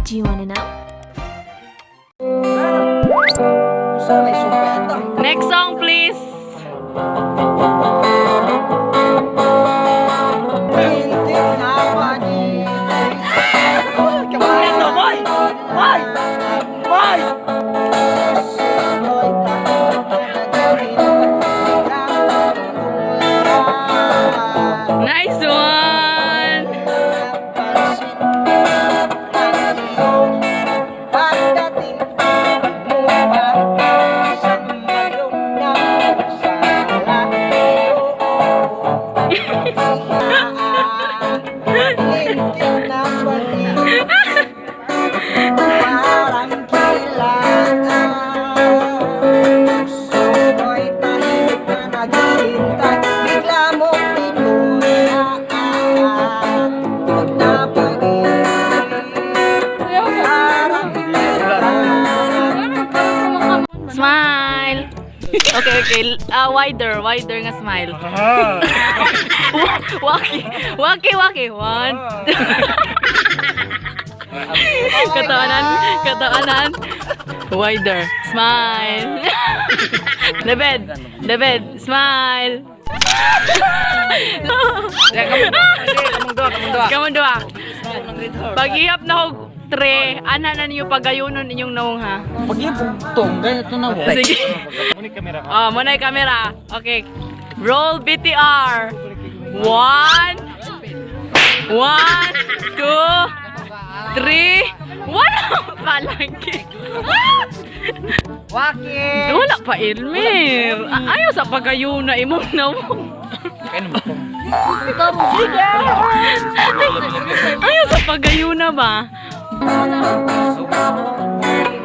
Do you wanna know? Next song, please. Nice one. Smile. Okay. Wider nga smile. Waki. One. Kataanan. Wider. Smile. The bed. Smile. Kamong dua. Pag-ihap na hog tre, ana na niyo pagayunon inyong naong ha. Pag-ibugtong, ganito na ho. Sige. Oh, muna yung camera. Okay. Roll BTR. 1, 2, 3. Wala palagi. Waki! Wala pa Elmer. Ayaw sa pagayuna imong nawong. Ayaw sa pagayuna ba?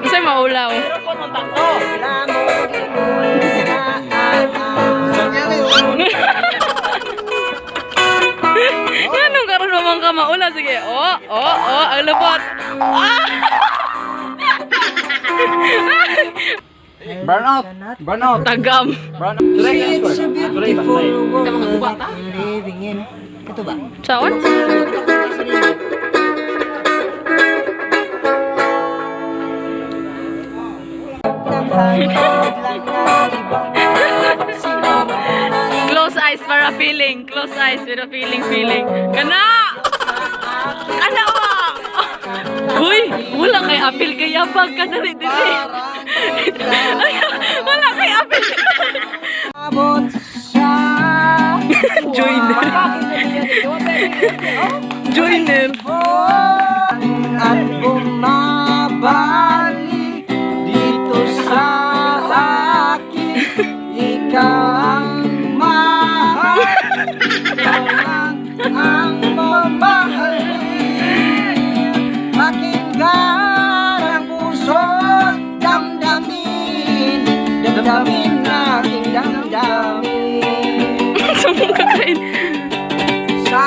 Kasi maulaw. Anong karon naman ka maula? Sige. Ang labot. Burnout! Tagam. It's a beautiful world living in. Ito ba? Saon? Close eyes para feeling. Close eyes para feeling. Kana ba? Uy, wala kay apil kay yabag ka na rin din. Wala kay apil. Joiner. At bumabalik dito sa akin. Ikaw ang mahal. Ikaw lang ang mamahalin. Pakinggan ang puso't damdamin. Damdamin nating damdamin. Saan ka kain? Sa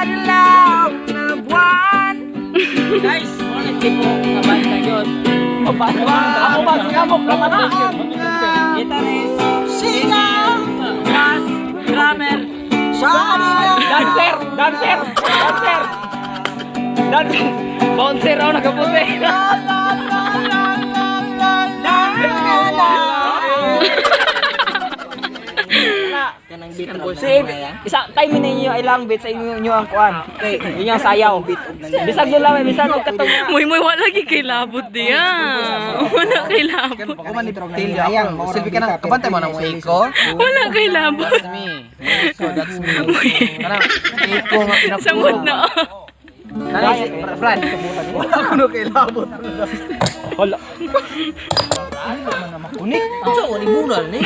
dilaw na buwan. Guys, ano tipo kabayan na yun? Ako ba? Sinamok na mata. Guitarist, Sigaw bass, drummer, sa dilaw. dancer. Bouncer ako nakaputi. Isa time ninyo ilang beat sa inyo ang kuan. Okay, yun yung sayaw. Bisag nyo lang, bisag nyo katong. Muy wala lagi kay labot diya. Wala kay labot. Ayang, silbi ka na. Kabantay mo na mo Iko. Wala kay labot. That's me. Kanang Iko nga pinapuro. Samot na. Fran. Wala ko no kay labot. Wala. Unik. So, libunan ni.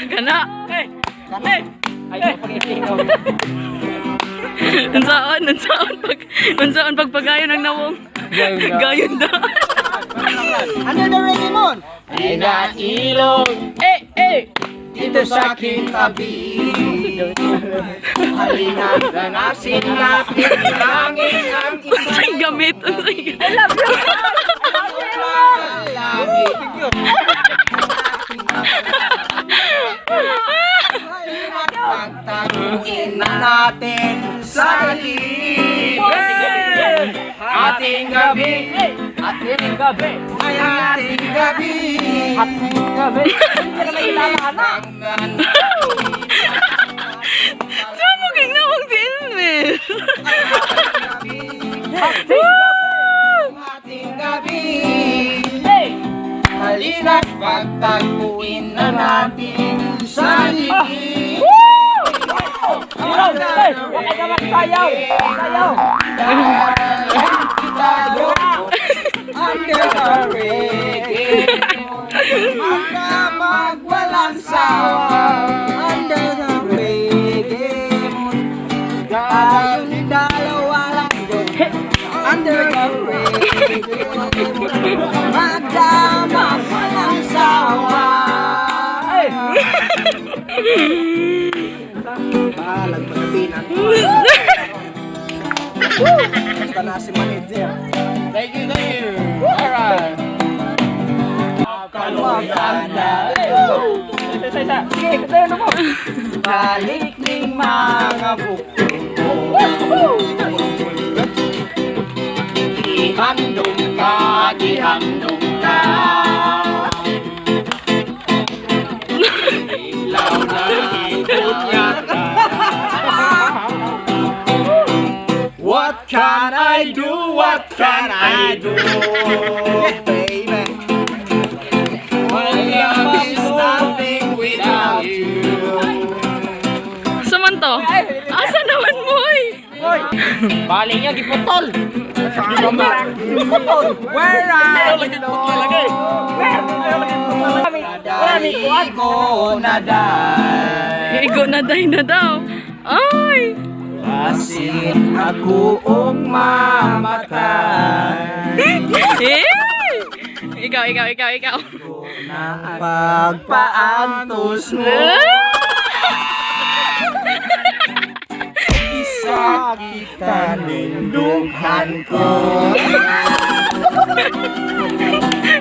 Kana. Hey. Ayaw pag-itingaw. Unsaon pagpagayon ng nawong. Gayon da. Ano na ready mo? Ina ilong. Dito sa aking tabi. Halina ganasin natin ilangin ang Unsay gamit. I love you. Pagtaguin na natin sa dilim. Ating gabi, Ating gabi. ay ating gabi. Ating gabi. Hindi ka nailalana. Saan mo ginawang si Elmer? Ating gabi. Hey! Halina't pagtaguin na natin sa dilim. Sayaw! Hey! Huwag ka magsayaw! Sayaw! Tayo under the reggae. Magkapagwalang sawa under the reggae. Tayong dalawa lang under the reggae. Magkapagwalang sawa. Bahalag magabinan. Basta na si manager. Thank you. Alright. Maganda. Sige, katayo mo. Balik ning mga buko. Ihandong ka, ihandong ka. Ilaw na ikot yata. What can I do? What can I do? Baby, my love is nothing without you. Saman to? Asa naman mo eh? Bali niya, giputol. Giputol. Where are you? Wala ni kuwan. Igo na day. Igo na day na daw. Ay! Asin ako mamatay. Eh! Ikaw. Na pagpaantos mo. Isa kita nindughan ko.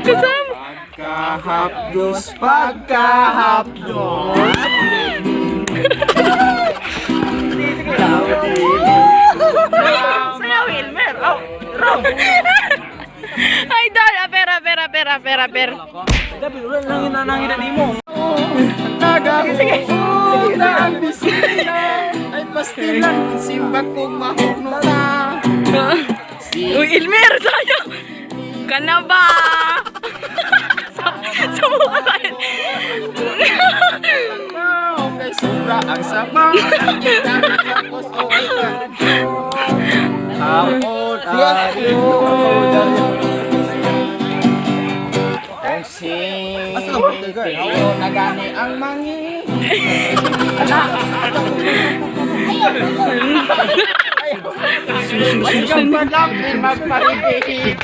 Kasama. Pagkahapdos. Sayaw, Elmer. Ay, dal. Pera. Gabi, wala lang yung nananginan mo. Nagahuot ang bisina ay pastilan simbat kong mahugno na. Uy, Elmer, sayang. Ka na ba? Sumuka tayo. Kay sobra ang sama. Tapos okay ka. Hapon ang sing. Tayo na gani ang mangi. Yung padlang magparibig.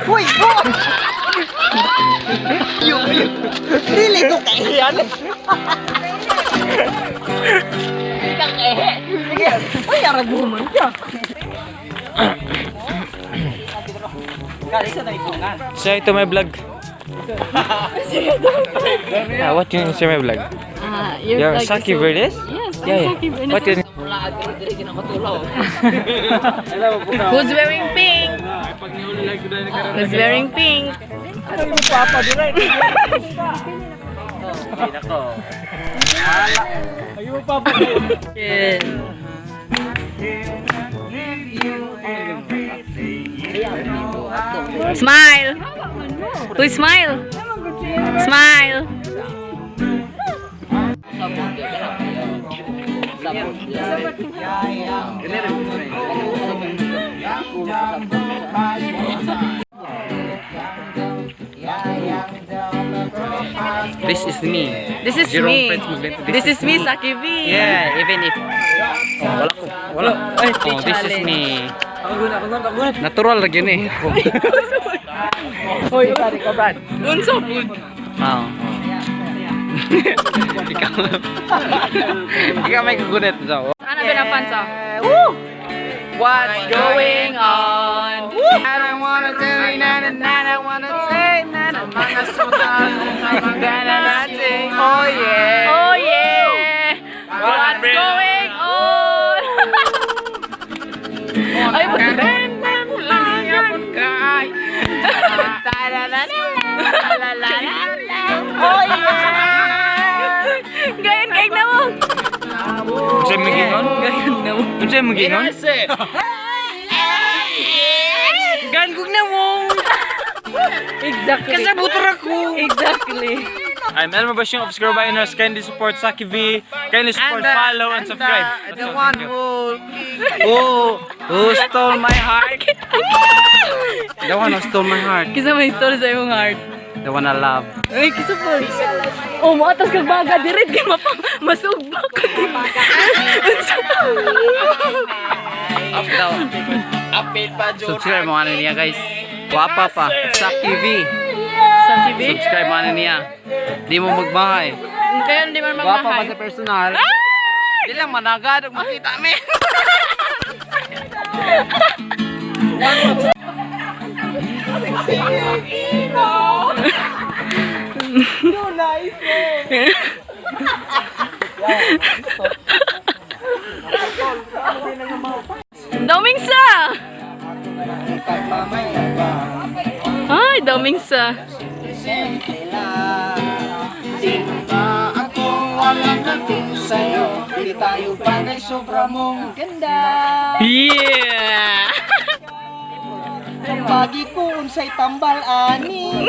Uy! Dili ko kahiyan. Ikang ehe. Sige. Uy, araguman ka. Kali sa naipungan. Say to my vlog. What you say my vlog? Your like Saki so- Verdes? Yes, Yeah, yeah. Saki Verdes. What you Wala, diri kinakatulaw. Who's wearing pink? Who's wearing pink? Papa, diri. Yes. Smile. Uy, smile. Smile. This is me. This is Jerome me. Prince Movement. This is me, Saki V. Yeah, even if wala. Oh, this is me. Natural lagi ni. Hoy, tari ka, Brad. Unsa food? Oh. Ikaw may kagunit so. Ano ba na fans ah? What's Going on? I don't wanna tell you na na na. I wanna say na na mga sutan gana natin. Oh yeah. Oh yeah! What's going on? Ay, oh yeah! Gayon, gayon na mo! Unsay magiingon? Gayon na mo. Unsay magiingon? Gangog na mo! Exactly. Kasabutor ako. Exactly. I'm Elmer Bashung of Scroll Biners. Kindly support Saki V. Kindly support, follow, and subscribe. The one who stole my heart. The one who stole my heart. Kisa may story sa iyong heart. The one I love. Ay, kisa po. Oh, maatas kang baga. Diret ka masugba ka. Subscribe mo ano niya guys. Guwapa pa. Saki V. Sa TV? Subscribe mo ano niya. Di mo magbahay. Kaya hindi man Guwapa pa magmahay. sa personal. Di lang managad. Makita me. Daming sa! Ay, daming sa. Akong walang natin sa'yo. Di tayo bagay sobra mong ganda. Yeah! Ang pagi ko unsay tambal ani.